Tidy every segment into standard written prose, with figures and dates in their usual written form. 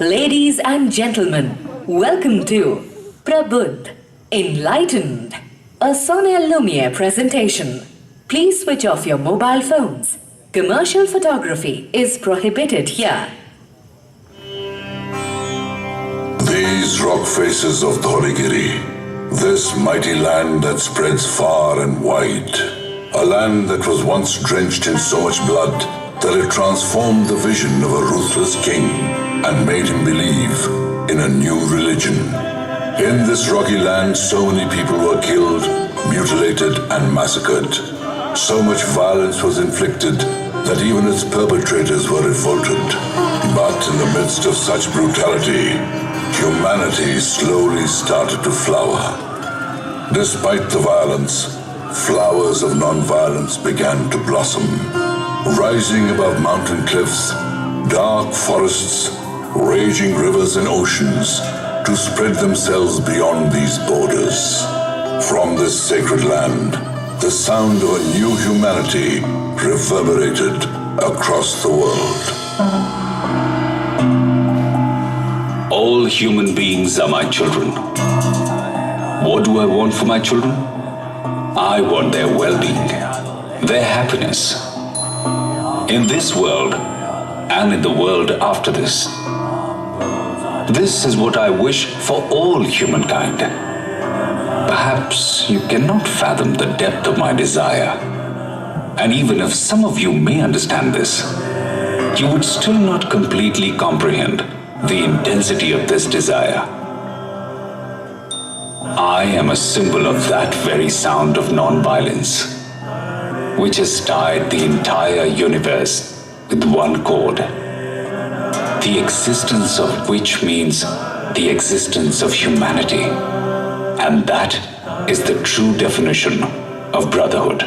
Ladies and gentlemen, welcome to Prabudh, Enlightened, a Sonia Lumiere presentation. Please switch off your mobile phones. Commercial photography is prohibited here. These rock faces of Dhauli, this mighty land that spreads far and wide, a land that was once drenched in so much blood that it transformed the vision of a ruthless king and made him believe in a new religion. In this rocky land, so many people were killed, mutilated, and massacred. So much violence was inflicted that even its perpetrators were revolted. But in the midst of such brutality, humanity slowly started to flower. Despite the violence, flowers of non-violence began to blossom, rising above mountain cliffs, dark forests, raging rivers and oceans to spread themselves beyond these borders. From this sacred land, the sound of a new humanity reverberated across the world. All human beings are my children. What do I want for my children? I want their well-being, their happiness. In this world and in the world after this. This is what I wish for all humankind. Perhaps you cannot fathom the depth of my desire. And even if some of you may understand this, you would still not completely comprehend the intensity of this desire. I am a symbol of that very sound of non-violence, which has tied the entire universe with one cord, the existence of which means the existence of humanity. And that is the true definition of brotherhood.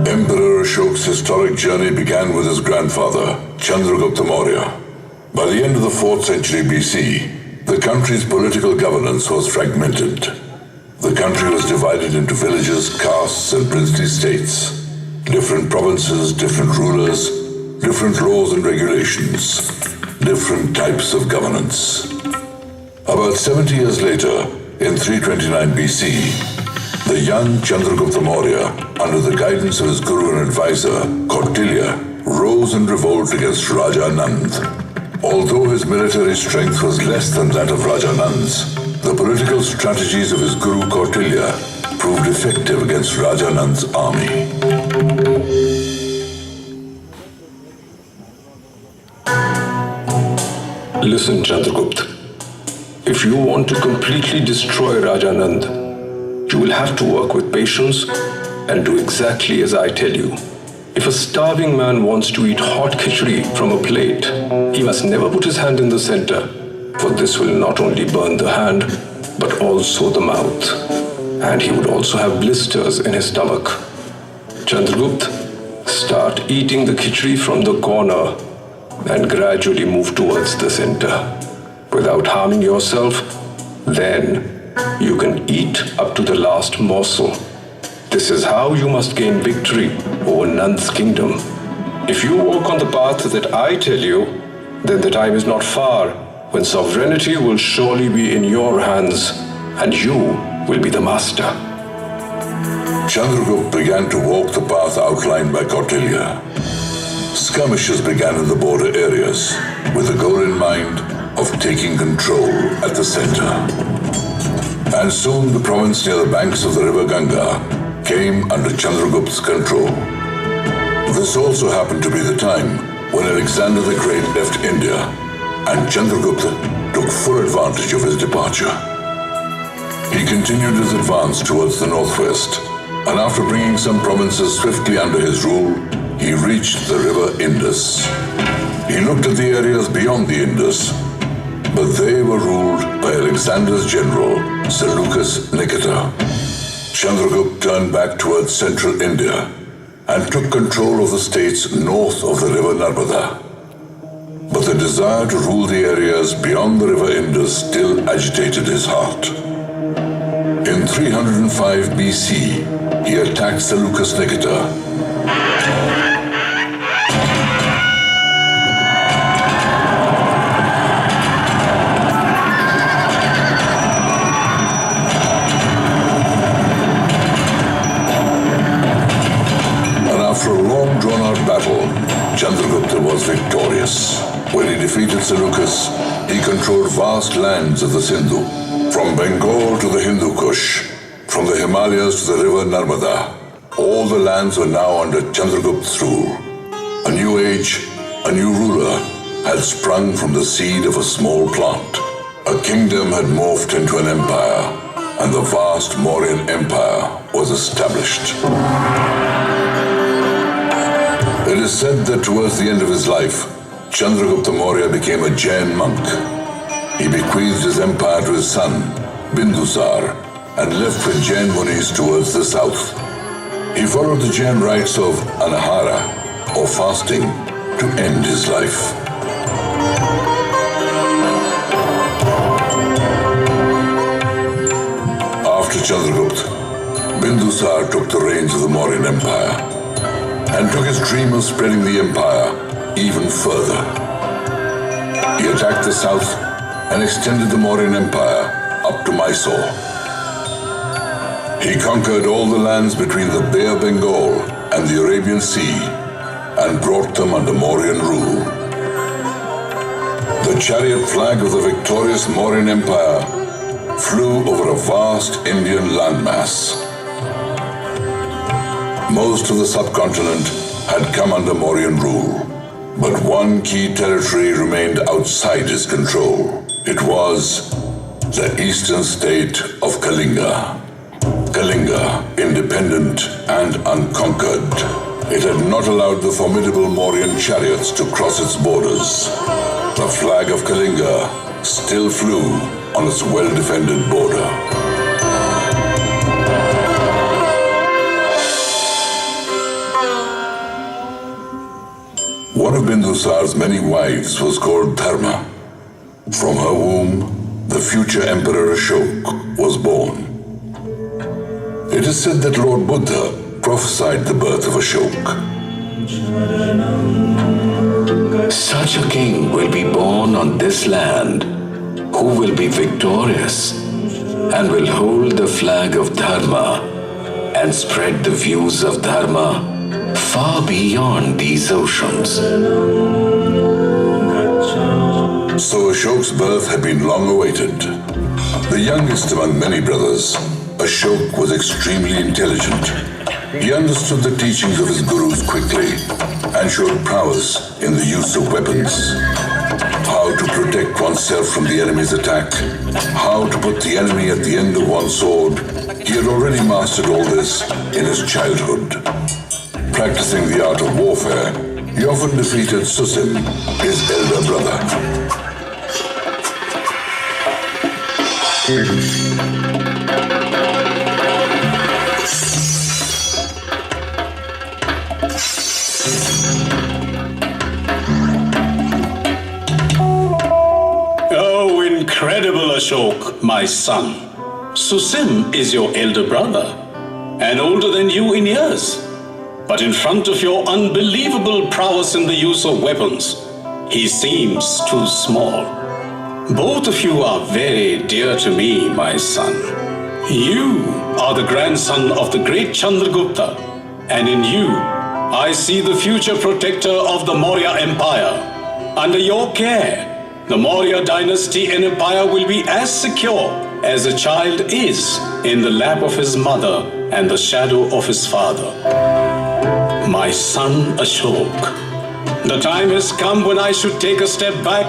Emperor Ashok's historic journey began with his grandfather, Chandragupta Maurya. By the end of the 4th century BC, the country's political governance was fragmented. The country was divided into villages, castes, and princely states. Different provinces, different rulers, different laws and regulations, different types of governance. About 70 years later, in 329 BC, the young Chandragupta Maurya, under the guidance of his guru and advisor, Kautilya, rose in revolt against Raja Nand. Although his military strength was less than that of Raja Nand's, the political strategies of his guru Kautilya proved effective against Raja Nand's army. Listen, Chandragupta. If you want to completely destroy Raja Nand, you will have to work with patience and do exactly as I tell you. If a starving man wants to eat hot khichdi from a plate, he must never put his hand in the center, for this will not only burn the hand, but also the mouth. And he would also have blisters in his stomach. Chandragupta, start eating the khichdi from the corner and gradually move towards the center. Without harming yourself, then you can eat up to the last morsel. This is how you must gain victory over Nand's kingdom. If you walk on the path that I tell you, then the time is not far when sovereignty will surely be in your hands and you will be the master. Chandragupta began to walk the path outlined by Kautilya. Skirmishes began in the border areas, with the goal in mind of taking control at the center. And soon the province near the banks of the river Ganga came under Chandragupta's control. This also happened to be the time when Alexander the Great left India, and Chandragupta took full advantage of his departure. He continued his advance towards the northwest, and after bringing some provinces swiftly under his rule, he reached the river Indus. He looked at the areas beyond the Indus, but they were ruled by Alexander's general, Seleucus Nicator. Chandragupta turned back towards central India and took control of the states north of the river Narmada. But the desire to rule the areas beyond the river Indus still agitated his heart. In 305 BC, he attacked Seleucus Nicator Seleucus, he controlled vast lands of the Sindhu, from Bengal to the Hindu Kush, from the Himalayas to the river Narmada. All the lands were now under Chandragupta's rule. A new age, a new ruler had sprung from the seed of a small plant. A kingdom had morphed into an empire, and the vast Mauryan Empire was established. It is said that towards the end of his life, Chandragupta Maurya became a Jain monk. He bequeathed his empire to his son, Bindusar, and left with Jain munis towards the south. He followed the Jain rites of anahara, or fasting, to end his life. After Chandragupta, Bindusar took the reins of the Mauryan Empire and took his dream of spreading the empire even further. He attacked the south and extended the Mauryan Empire up to Mysore. He conquered all the lands between the Bay of Bengal and the Arabian Sea and brought them under Mauryan rule. The chariot flag of the victorious Mauryan Empire flew over a vast Indian landmass. Most of the subcontinent had come under Mauryan rule, but one key territory remained outside his control. It was the eastern state of Kalinga. Kalinga, independent and unconquered. It had not allowed the formidable Mauryan chariots to cross its borders. The flag of Kalinga still flew on its well-defended border. One of Bindusar's many wives was called Dharma. From her womb, the future Emperor Ashoka was born. It is said that Lord Buddha prophesied the birth of Ashoka. Such a king will be born on this land, who will be victorious and will hold the flag of Dharma and spread the views of Dharma far beyond these oceans. So Ashoka's birth had been long awaited. The youngest among many brothers, Ashoka was extremely intelligent. He understood the teachings of his gurus quickly and showed prowess in the use of weapons. How to protect oneself from the enemy's attack, how to put the enemy at the end of one's sword. He had already mastered all this in his childhood. Practicing the art of warfare, he often defeated Susim, his elder brother. Oh, incredible, Ashok, my son. Susim is your elder brother and older than you in years. But in front of your unbelievable prowess in the use of weapons, he seems too small. Both of you are very dear to me, my son. You are the grandson of the great Chandragupta, and in you, I see the future protector of the Maurya Empire. Under your care, the Maurya dynasty and empire will be as secure as a child is in the lap of his mother and the shadow of his father. My son Ashok, the time has come when I should take a step back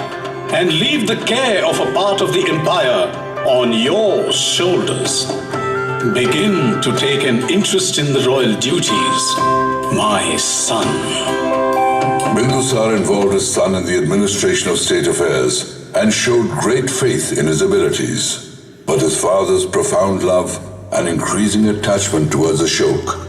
and leave the care of a part of the empire on your shoulders. Begin to take an interest in the royal duties, my son. Bindusar involved his son in the administration of state affairs and showed great faith in his abilities. But his father's profound love and increasing attachment towards Ashoka